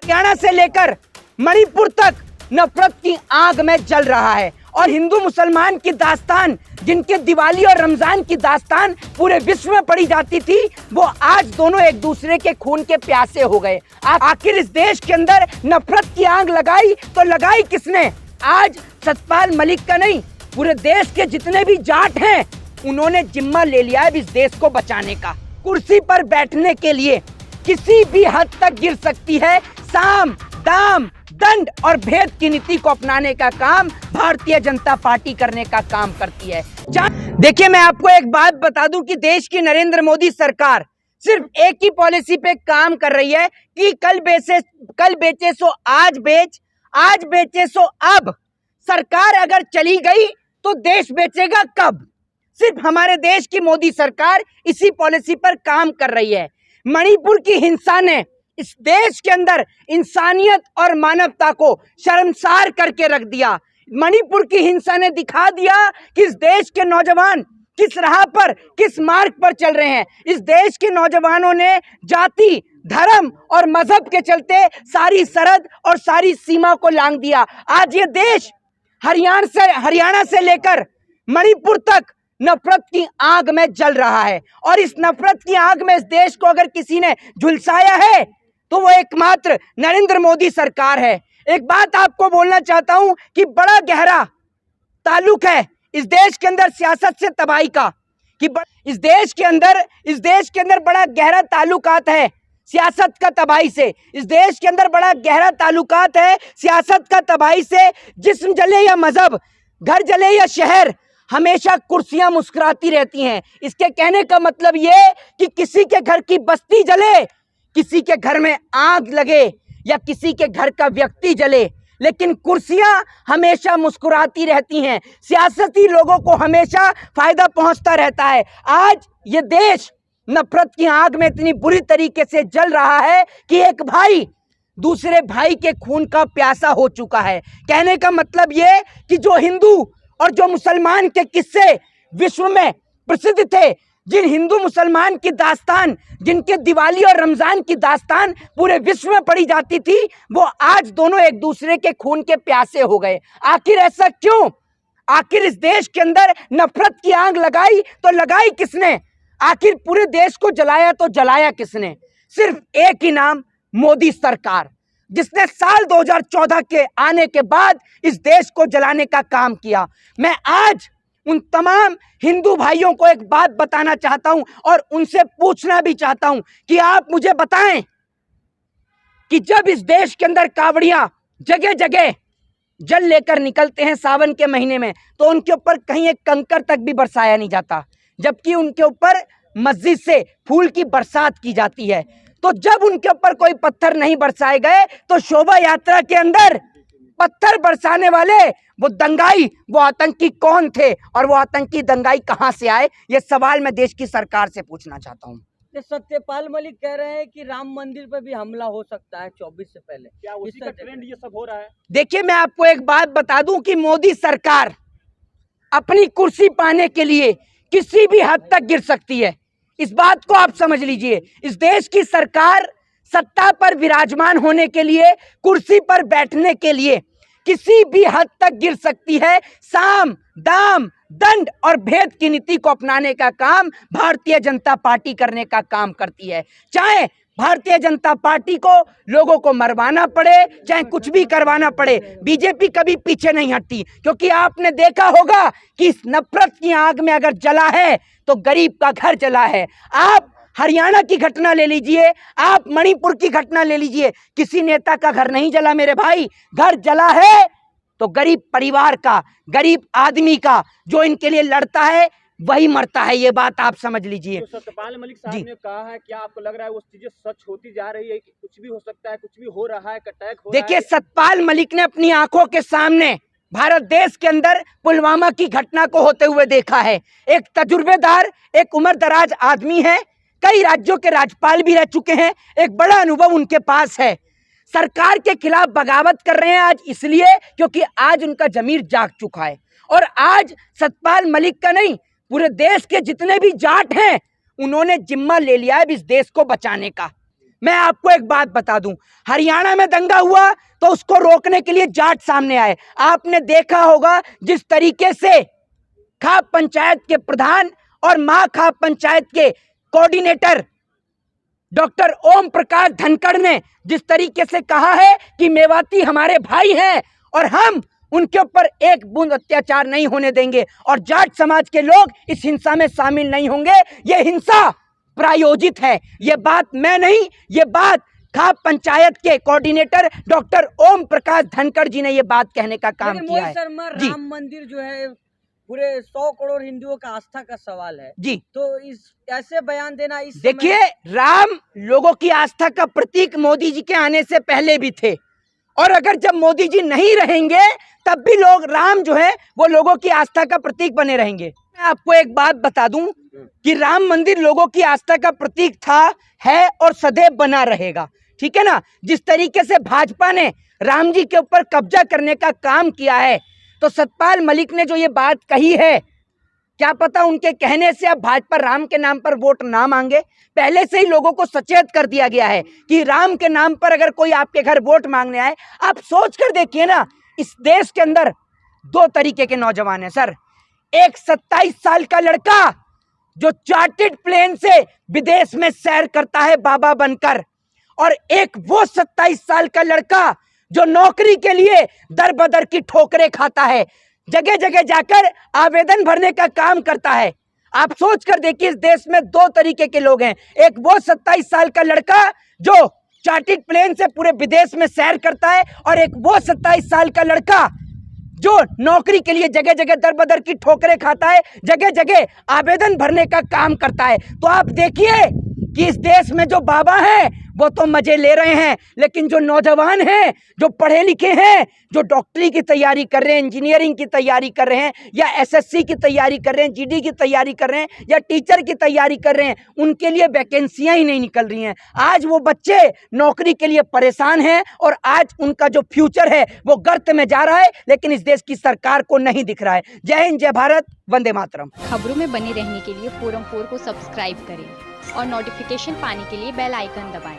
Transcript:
हरियाणा से लेकर मणिपुर तक नफरत की आग में जल रहा है और हिंदू मुसलमान की दास्तान, जिनके दिवाली और रमजान की दास्तान पूरे विश्व में पढ़ी जाती थी, वो आज दोनों एक दूसरे के खून के प्यासे हो गए। आखिर इस देश के अंदर नफरत की आग लगाई तो लगाई किसने? आज सतपाल मलिक का नहीं, पूरे देश के जितने भी जाट हैं उन्होंने जिम्मा ले लिया है इस देश को बचाने का। कुर्सी पर बैठने के लिए किसी भी हद तक गिर सकती है। साम दाम दंड और भेद की नीति को अपनाने का काम भारतीय जनता पार्टी करने का काम करती है। देखिए, मैं आपको एक बात बता दूं कि देश की नरेंद्र मोदी सरकार सिर्फ एक ही पॉलिसी पे काम कर रही है कि कल बेचे सो आज बेच, आज बेचे सो अब। सरकार अगर चली गई तो देश बेचेगा कब? सिर्फ हमारे देश की मोदी सरकार इसी पॉलिसी पर काम कर रही है। मणिपुर की हिंसा ने इस देश के अंदर इंसानियत और मानवता को शर्मसार करके रख दिया। मणिपुर की हिंसा ने दिखा दिया कि इस देश के नौजवान किस राह पर, किस मार्ग पर चल रहे हैं। इस देश के नौजवानों ने जाति, धर्म और मजहब के चलते सारी सरहद और सारी सीमा को लांघ दिया। आज ये देश हरियाणा से लेकर मणिपुर तक नफरत की आग में जल रहा है और इस नफरत की आग में इस देश को अगर किसी ने झुलसाया है तो वो एकमात्र नरेंद्र मोदी सरकार है। एक बात आपको बोलना चाहता हूं कि बड़ा गहरा ताल्लुक है इस देश के अंदर सियासत से तबाही का, कि इस देश के अंदर बड़ा गहरा ताल्लुकात है सियासत का तबाही से। इस देश के अंदर बड़ा गहरा ताल्लुकात है सियासत का तबाही से। जिस्म जले या मजहब, घर जले या शहर, हमेशा कुर्सियां मुस्कुराती रहती हैं। इसके कहने का मतलब ये कि किसी के घर की बस्ती जले, किसी के घर में आग लगे या किसी के घर का व्यक्ति जले, लेकिन कुर्सियां हमेशा मुस्कुराती रहती हैं। सियासती लोगों को हमेशा फायदा पहुंचता रहता है। आज ये देश नफरत की आग में इतनी बुरी तरीके से जल रहा है कि एक भाई दूसरे भाई के खून का प्यासा हो चुका है। कहने का मतलब ये कि जो हिंदू और जो मुसलमान के किस्से विश्व में प्रसिद्ध थे, जिन हिंदू मुसलमान की दास्तान, जिनके दिवाली और रमजान की दास्तान पूरे विश्व में पढ़ी जाती थी, वो आज दोनों एक दूसरे के खून के प्यासे हो गए। आखिर ऐसा क्यों? आखिर इस देश के अंदर नफरत की आग लगाई तो लगाई किसने? आखिर पूरे देश को जलाया तो जलाया किसने? सिर्फ एक ही नाम, मोदी सरकार, जिसने साल 2014 के आने के बाद इस देश को जलाने का काम किया। मैं आज उन तमाम हिंदू भाइयों को एक बात बताना चाहता हूं और उनसे पूछना भी चाहता हूं कि आप मुझे बताएं कि जब इस देश के अंदर कावड़ियां जगह जगह जल लेकर निकलते हैं सावन के महीने में, तो उनके ऊपर कहीं एक कंकर तक भी बरसाया नहीं जाता, जबकि उनके ऊपर मस्जिद से फूल की बरसात की जाती है। तो जब उनके ऊपर कोई पत्थर नहीं बरसाए गए तो शोभा यात्रा के अंदर पत्थर बरसाने वाले वो दंगाई, वो आतंकी कौन थे और वो आतंकी दंगाई कहां से आए? ये सवाल मैं देश की सरकार से पूछना चाहता हूं। सत्यपाल मलिक कह रहे हैं कि राम मंदिर पर भी हमला हो सकता है 24 से पहले। क्या उसी का ट्रेंड ये सब हो रहा है? देखिए, मैं आपको एक बात बता दूं कि मोदी सरकार अपनी कुर्सी पाने के लिए किसी भी हद तक गिर सकती है। इस बात को आप समझ लीजिए। इस देश की सरकार सत्ता पर विराजमान होने के लिए, कुर्सी पर बैठने के लिए किसी भी हद तक गिर सकती है। साम दाम दंड और भेद की नीति को अपनाने का काम भारतीय जनता पार्टी करने का काम करती है। चाहे भारतीय जनता पार्टी को लोगों को मरवाना पड़े, चाहे कुछ भी करवाना पड़े, बीजेपी कभी पीछे नहीं हटती। क्योंकि आपने देखा होगा कि इस नफरत की आग में अगर जला है तो गरीब का घर जला है। आप हरियाणा की घटना ले लीजिए, आप मणिपुर की घटना ले लीजिए, किसी नेता का घर नहीं जला मेरे भाई। घर जला है तो गरीब परिवार का, गरीब आदमी का, जो इनके लिए लड़ता है वही मरता है। ये बात आप समझ लीजिए। तो सत्यपाल मलिक साहब ने कहा है, क्या आपको लग रहा है वो चीजें सच होती जा रही है कि कुछ भी हो सकता है, कुछ भी हो रहा है, अटैक हो रहा है? देखिए, सतपाल मलिक ने अपनी आंखों के सामने भारत देश के अंदर पुलवामा की घटना को होते हुए देखा है। एक तजुर्बेदार, एक उम्रदराज आदमी है, कई राज्यों के राज्यपाल भी रह चुके हैं, एक बड़ा अनुभव उनके पास है। सरकार के खिलाफ बगावत कर रहे हैं आज इसलिए क्योंकि आज उनका जमीर जाग चुका है। और आज सतपाल मलिक का नहीं, पूरे देश के जितने भी जाट हैं उन्होंने जिम्मा ले लिया है इस देश को बचाने का। मैं आपको एक बात बता दूं, हरियाणा में दंगा हुआ तो उसको रोकने के लिए जाट सामने आए। आपने देखा होगा जिस तरीके से खाप पंचायत के प्रधान और मां खाप पंचायत के कोऑर्डिनेटर डॉक्टर ओम प्रकाश धनखड़ ने जिस तरीके से कहा है कि मेवाती हमारे भाई हैं और हम उनके ऊपर एक बूंद अत्याचार नहीं होने देंगे और जाट समाज के लोग इस हिंसा में शामिल नहीं होंगे, ये हिंसा प्रायोजित है। ये बात मैं नहीं, ये बात खाप पंचायत के कोऑर्डिनेटर डॉक्टर ओम प्रकाश धनखड़ जी ने ये बात कहने का काम लेकिन किया मोहित है शर्मा, जी। राम मंदिर जो है पूरे 100 करोड़ हिंदुओं का आस्था का सवाल है जी तो इस ऐसे बयान देना इस देखिए, राम लोगों की आस्था का प्रतीक मोदी जी के आने से पहले भी थे और अगर जब मोदी जी नहीं रहेंगे तब भी लोग राम जो है वो लोगों की आस्था का प्रतीक बने रहेंगे। मैं आपको एक बात बता दूं कि राम मंदिर लोगों की आस्था का प्रतीक था, है और सदैव बना रहेगा, ठीक है ना। जिस तरीके से भाजपा ने राम जी के ऊपर कब्जा करने का काम किया है तो सतपाल मलिक ने जो ये बात कही है, क्या पता उनके कहने से अब भाजपा राम के नाम पर वोट ना मांगे। पहले से ही लोगों को सचेत कर दिया गया है कि राम के नाम पर अगर कोई आपके घर वोट मांगने आए, आप सोच कर देखिए ना, इस देश के अंदर दो तरीके के नौजवान हैं सर। एक 27 साल का लड़का जो चार्टर्ड प्लेन से विदेश में सैर करता है बाबा बनकर, और एक वो 27 साल का लड़का जो नौकरी के लिए दर बदर की ठोकरें खाता है, जगह जगह जाकर आवेदन भरने का काम करता है। आप सोच कर देखिए, इस देश में दो तरीके के लोग हैं। एक वो 27 साल का लड़का जो चार्टर्ड प्लेन से पूरे विदेश में सैर करता है और एक वो 27 साल का लड़का जो नौकरी के लिए जगह जगह दर बदर की ठोकरें खाता है, जगह जगह आवेदन भरने का काम करता है। तो आप देखिए कि इस देश में जो बाबा हैं वो तो मजे ले रहे हैं, लेकिन जो नौजवान हैं, जो पढ़े लिखे हैं, जो डॉक्टरी की तैयारी कर रहे हैं, इंजीनियरिंग की तैयारी कर रहे हैं, या एसएससी की तैयारी कर रहे हैं, जीडी की तैयारी कर रहे हैं, या टीचर की तैयारी कर रहे हैं, उनके लिए वैकेंसियां ही नहीं निकल रही हैं। आज वो बच्चे नौकरी के लिए परेशान हैं और आज उनका जो फ्यूचर है वो गर्त में जा रहा है, लेकिन इस देश की सरकार को नहीं दिख रहा है। जय हिंद, जय भारत, वंदे मातरम। खबरों में बने रहने के लिए फोरम 4 को सब्सक्राइब करें और नोटिफिकेशन पाने के लिए बेल आइकन दबाएं।